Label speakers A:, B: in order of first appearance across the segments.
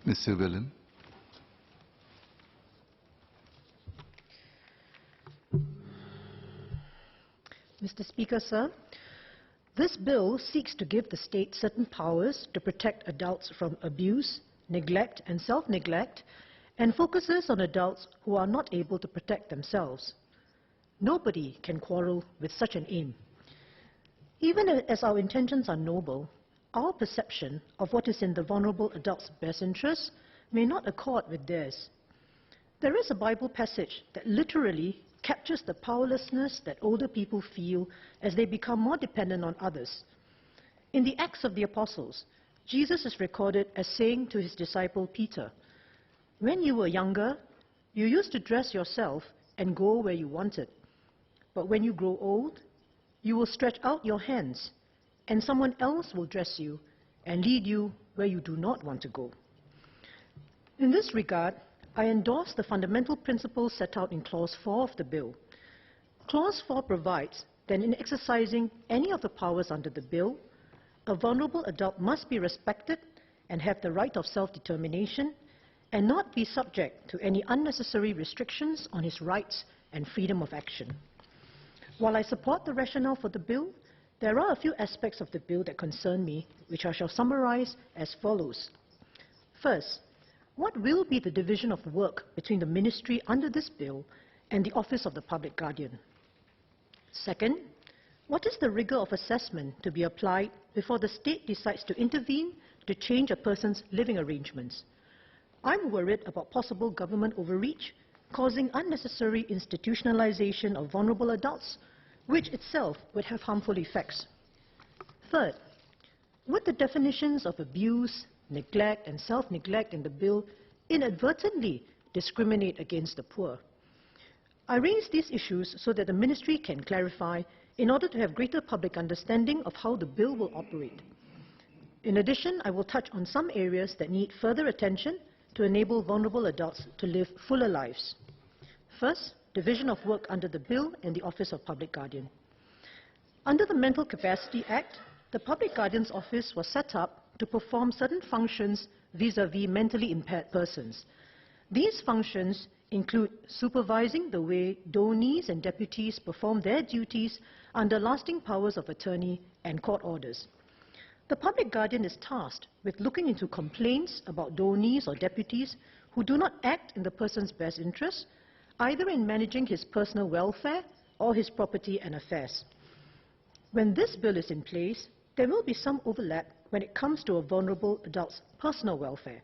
A: Ms. Sylvia.
B: Mr. Speaker, sir, this bill seeks to give the state certain powers to protect adults from abuse, neglect and self-neglect, and focuses on adults who are not able to protect themselves. Nobody can quarrel with such an aim. Even as our intentions are noble, our perception of what is in the vulnerable adult's best interests may not accord with theirs. There is a Bible passage that literally captures the powerlessness that older people feel as they become more dependent on others. In the Acts of the Apostles, Jesus is recorded as saying to his disciple Peter, "When you were younger, you used to dress yourself and go where you wanted. But when you grow old, you will stretch out your hands, and someone else will dress you and lead you where you do not want to go." In this regard, I endorse the fundamental principles set out in Clause 4 of the bill. Clause 4 provides that in exercising any of the powers under the bill, a vulnerable adult must be respected and have the right of self-determination and not be subject to any unnecessary restrictions on his rights and freedom of action. While I support the rationale for the bill, there are a few aspects of the bill that concern me, which I shall summarize as follows. First, what will be the division of work between the ministry under this bill and the Office of the Public Guardian? Second, what is the rigor of assessment to be applied before the state decides to intervene to change a person's living arrangements? I'm worried about possible government overreach causing unnecessary institutionalization of vulnerable adults, which itself would have harmful effects. Third, would the definitions of abuse, neglect and self-neglect in the bill inadvertently discriminate against the poor? I raise these issues so that the ministry can clarify in order to have greater public understanding of how the bill will operate. In addition, I will touch on some areas that need further attention to enable vulnerable adults to live fuller lives. First, division of work under the bill and the Office of Public Guardian. Under the Mental Capacity Act, the Public Guardian's Office was set up to perform certain functions vis-à-vis mentally impaired persons. These functions include supervising the way donees and deputies perform their duties under lasting powers of attorney and court orders. The Public Guardian is tasked with looking into complaints about donees or deputies who do not act in the person's best interests, either in managing his personal welfare or his property and affairs. When this bill is in place, there will be some overlap when it comes to a vulnerable adult's personal welfare.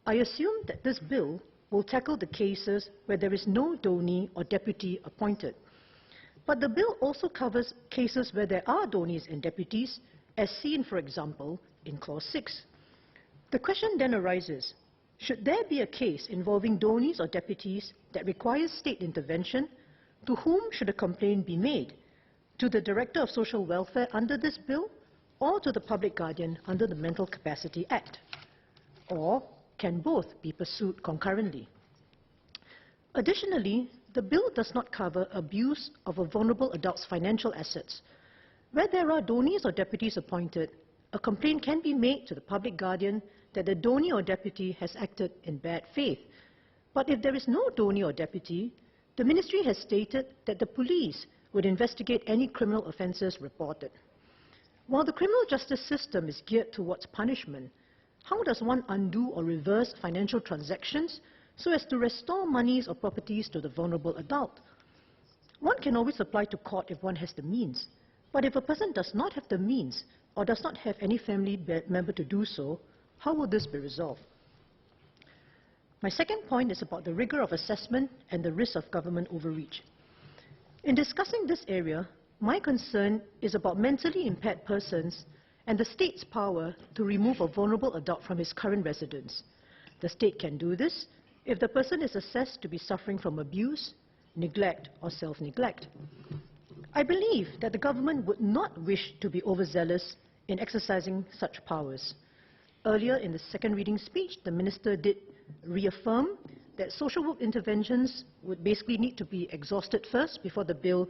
B: I assume that this bill will tackle the cases where there is no donee or deputy appointed. But the bill also covers cases where there are donees and deputies, as seen, for example, in Clause 6. The question then arises, should there be a case involving donees or deputies that requires state intervention, to whom should a complaint be made? To the Director of Social Welfare under this bill, or to the Public Guardian under the Mental Capacity Act? Or can both be pursued concurrently? Additionally, the bill does not cover abuse of a vulnerable adult's financial assets. Where there are donees or deputies appointed, a complaint can be made to the Public Guardian that the donee or deputy has acted in bad faith. But if there is no donee or deputy, the Ministry has stated that the police would investigate any criminal offences reported. While the criminal justice system is geared towards punishment, how does one undo or reverse financial transactions so as to restore monies or properties to the vulnerable adult? One can always apply to court if one has the means, but if a person does not have the means or does not have any family member to do so, how will this be resolved? My second point is about the rigor of assessment and the risk of government overreach. In discussing this area, my concern is about mentally impaired persons and the state's power to remove a vulnerable adult from his current residence. The state can do this if the person is assessed to be suffering from abuse, neglect, or self-neglect. I believe that the government would not wish to be overzealous in exercising such powers. Earlier in the second reading speech, the Minister did reaffirm that social work interventions would basically need to be exhausted first before the bill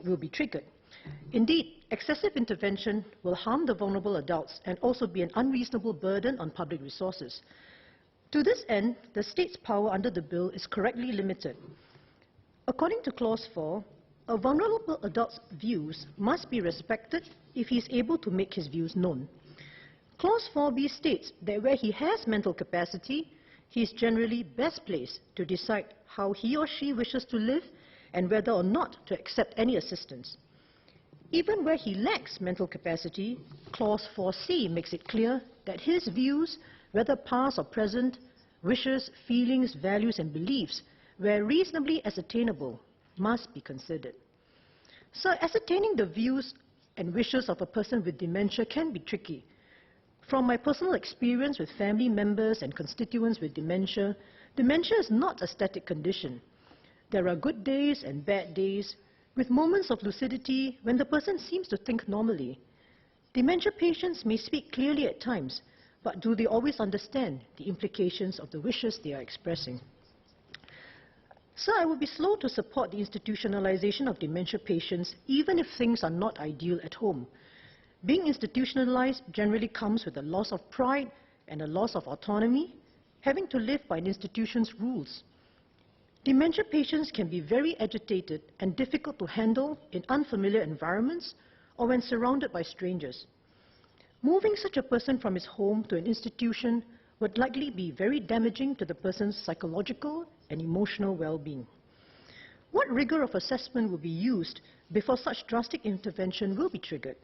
B: will be triggered. Indeed, excessive intervention will harm the vulnerable adults and also be an unreasonable burden on public resources. To this end, the state's power under the bill is correctly limited. According to Clause 4, a vulnerable adult's views must be respected if he is able to make his views known. Clause 4b states that where he has mental capacity, he is generally best placed to decide how he or she wishes to live and whether or not to accept any assistance. Even where he lacks mental capacity, Clause 4c makes it clear that his views, whether past or present, wishes, feelings, values and beliefs, where reasonably ascertainable, must be considered. So ascertaining the views and wishes of a person with dementia can be tricky. From my personal experience with family members and constituents with dementia, dementia is not a static condition. There are good days and bad days, with moments of lucidity when the person seems to think normally. Dementia patients may speak clearly at times, but do they always understand the implications of the wishes they are expressing? So I would be slow to support the institutionalization of dementia patients, even if things are not ideal at home. Being institutionalized generally comes with a loss of pride and a loss of autonomy, having to live by an institution's rules. Dementia patients can be very agitated and difficult to handle in unfamiliar environments or when surrounded by strangers. Moving such a person from his home to an institution would likely be very damaging to the person's psychological and emotional well-being. What rigor of assessment will be used before such drastic intervention will be triggered?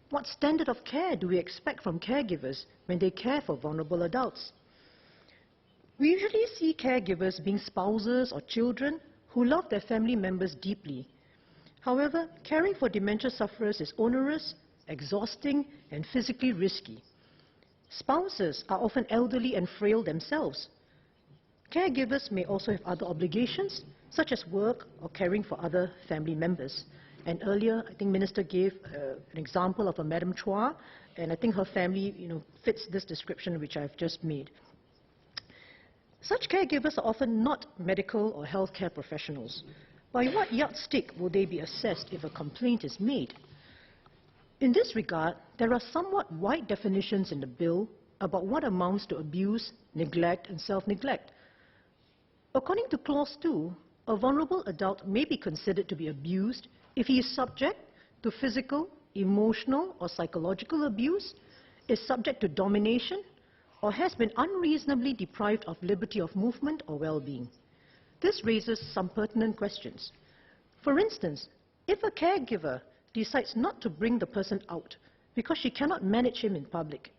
B: What standard of care do we expect from caregivers when they care for vulnerable adults? We usually see caregivers being spouses or children who love their family members deeply. However, caring for dementia sufferers is onerous, exhausting, and physically risky. Spouses are often elderly and frail themselves. Caregivers may also have other obligations, such as work or caring for other family members. And earlier, I think Minister gave an example of a Madam Chua, and I think her family, fits this description which I've just made. Such caregivers are often not medical or healthcare professionals. By what yardstick will they be assessed if a complaint is made? In this regard, there are somewhat wide definitions in the bill about what amounts to abuse, neglect, and self-neglect. According to Clause 2, a vulnerable adult may be considered to be abused if he is subject to physical, emotional, or psychological abuse, is subject to domination, or has been unreasonably deprived of liberty of movement or well-being. This raises some pertinent questions. For instance, if a caregiver decides not to bring the person out because she cannot manage him in public,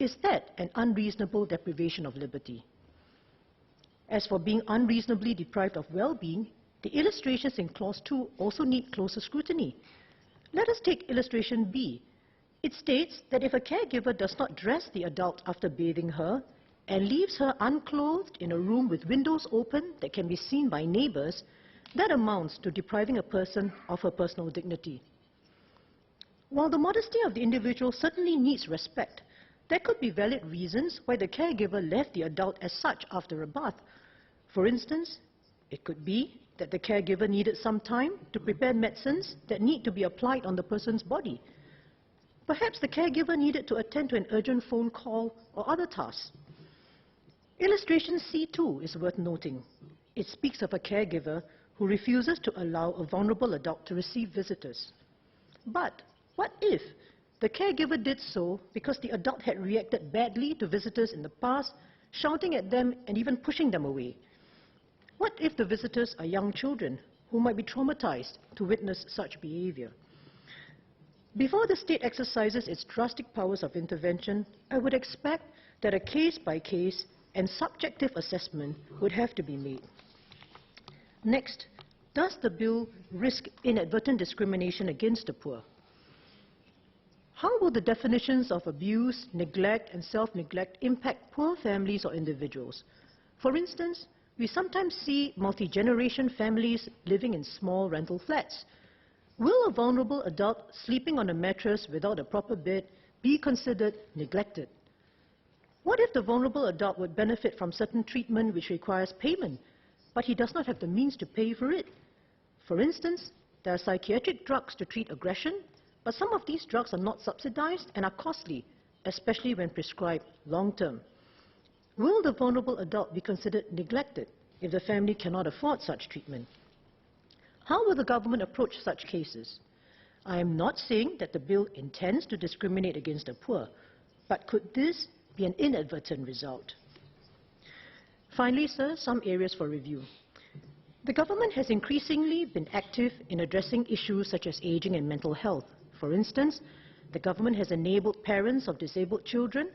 B: is that an unreasonable deprivation of liberty? As for being unreasonably deprived of well-being, the illustrations in Clause 2 also need closer scrutiny. Let us take illustration B. It states that if a caregiver does not dress the adult after bathing her and leaves her unclothed in a room with windows open that can be seen by neighbors, that amounts to depriving a person of her personal dignity. While the modesty of the individual certainly needs respect, there could be valid reasons why the caregiver left the adult as such after a bath. For instance, it could be that the caregiver needed some time to prepare medicines that need to be applied on the person's body. Perhaps the caregiver needed to attend to an urgent phone call or other tasks. Illustration C2 is worth noting. It speaks of a caregiver who refuses to allow a vulnerable adult to receive visitors. But what if the caregiver did so because the adult had reacted badly to visitors in the past, shouting at them and even pushing them away? What if the visitors are young children who might be traumatized to witness such behavior? Before the state exercises its drastic powers of intervention, I would expect that a case-by-case and subjective assessment would have to be made. Next, does the bill risk inadvertent discrimination against the poor? How will the definitions of abuse, neglect, and self-neglect impact poor families or individuals? For instance, we sometimes see multi-generation families living in small rental flats. Will a vulnerable adult sleeping on a mattress without a proper bed be considered neglected? What if the vulnerable adult would benefit from certain treatment which requires payment, but he does not have the means to pay for it? For instance, there are psychiatric drugs to treat aggression, but some of these drugs are not subsidized and are costly, especially when prescribed long-term. Will the vulnerable adult be considered neglected if the family cannot afford such treatment? How will the government approach such cases? I am not saying that the bill intends to discriminate against the poor, but could this be an inadvertent result? Finally, sir, some areas for review. The government has increasingly been active in addressing issues such as aging and mental health. For instance, the government has enabled parents of disabled children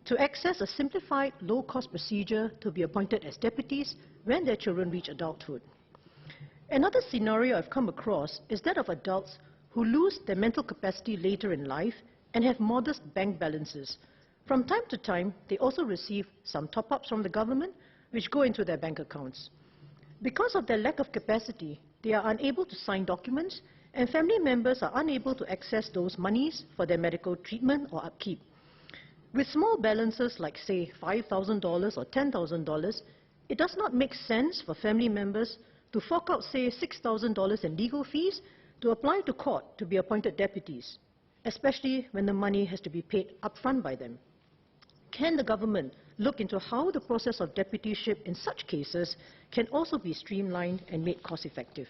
B: to access a simplified, low-cost procedure to be appointed as deputies when their children reach adulthood. Another scenario I've come across is that of adults who lose their mental capacity later in life and have modest bank balances. From time to time, they also receive some top-ups from the government, which go into their bank accounts. Because of their lack of capacity, they are unable to sign documents, and family members are unable to access those monies for their medical treatment or upkeep. With small balances like, say, $5,000 or $10,000, it does not make sense for family members to fork out, say, $6,000 in legal fees to apply to court to be appointed deputies, especially when the money has to be paid upfront by them. Can the government look into how the process of deputyship in such cases can also be streamlined and made cost-effective?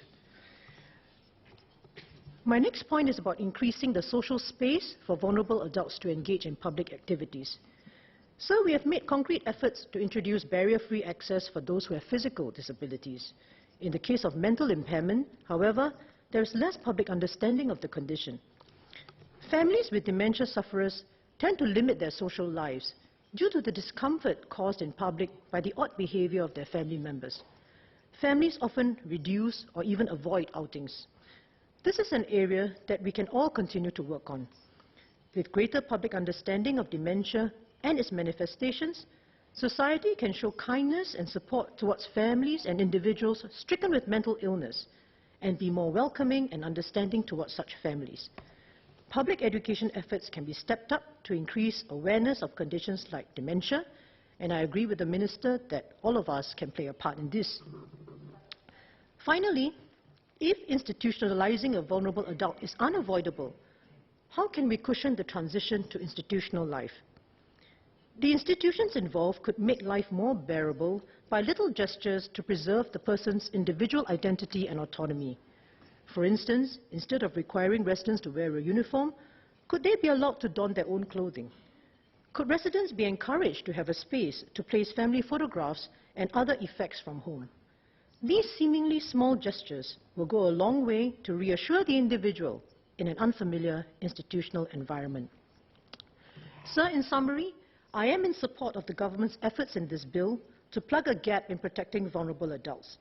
B: My next point is about increasing the social space for vulnerable adults to engage in public activities. So we have made concrete efforts to introduce barrier-free access for those who have physical disabilities. In the case of mental impairment, however, there is less public understanding of the condition. Families with dementia sufferers tend to limit their social lives due to the discomfort caused in public by the odd behavior of their family members. Families often reduce or even avoid outings. This is an area that we can all continue to work on. With greater public understanding of dementia and its manifestations, society can show kindness and support towards families and individuals stricken with mental illness and be more welcoming and understanding towards such families. Public education efforts can be stepped up to increase awareness of conditions like dementia, and I agree with the Minister that all of us can play a part in this. Finally, if institutionalizing a vulnerable adult is unavoidable, how can we cushion the transition to institutional life? The institutions involved could make life more bearable by little gestures to preserve the person's individual identity and autonomy. For instance, instead of requiring residents to wear a uniform, could they be allowed to don their own clothing? Could residents be encouraged to have a space to place family photographs and other effects from home? These seemingly small gestures will go a long way to reassure the individual in an unfamiliar institutional environment. Sir, in summary, I am in support of the government's efforts in this bill to plug a gap in protecting vulnerable adults.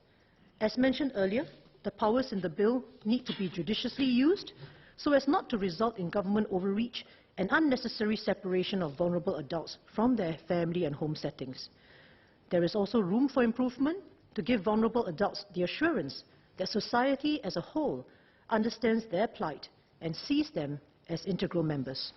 B: As mentioned earlier, the powers in the bill need to be judiciously used so as not to result in government overreach and unnecessary separation of vulnerable adults from their family and home settings. There is also room for improvement to give vulnerable adults the assurance that society as a whole understands their plight and sees them as integral members.